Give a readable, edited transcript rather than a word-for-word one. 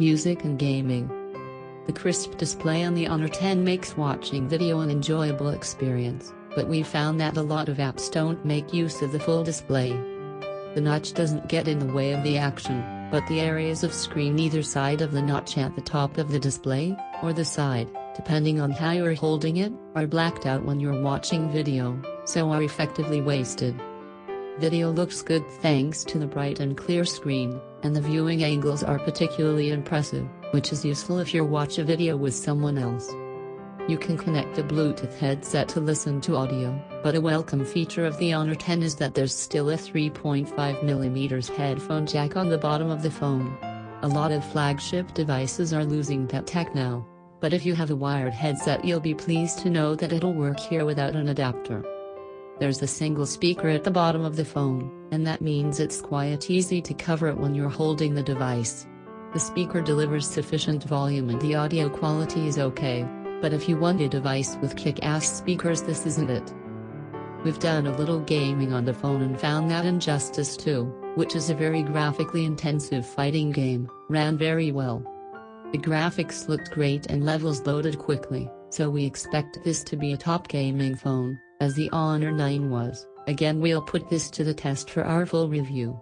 music and gaming. The crisp display on the Honor 10 makes watching video an enjoyable experience, but we found that a lot of apps don't make use of the full display. The notch doesn't get in the way of the action, but the areas of screen either side of the notch at the top of the display, or the side, depending on how you're holding it, are blacked out when you're watching video, so are effectively wasted. Video looks good thanks to the bright and clear screen, and the viewing angles are particularly impressive, which is useful if you watch a video with someone else. You can connect a Bluetooth headset to listen to audio, but a welcome feature of the Honor 10 is that there's still a 3.5mm headphone jack on the bottom of the phone. A lot of flagship devices are losing that tech now, but if you have a wired headset you'll be pleased to know that it'll work here without an adapter. There's a single speaker at the bottom of the phone, and that means it's quite easy to cover it when you're holding the device. The speaker delivers sufficient volume and the audio quality is okay, but if you want a device with kick-ass speakers this isn't it. We've done a little gaming on the phone and found that Injustice 2, which is a very graphically intensive fighting game, ran very well. The graphics looked great and levels loaded quickly, so we expect this to be a top gaming phone, as the Honor 9 was. Again, we'll put this to the test for our full review.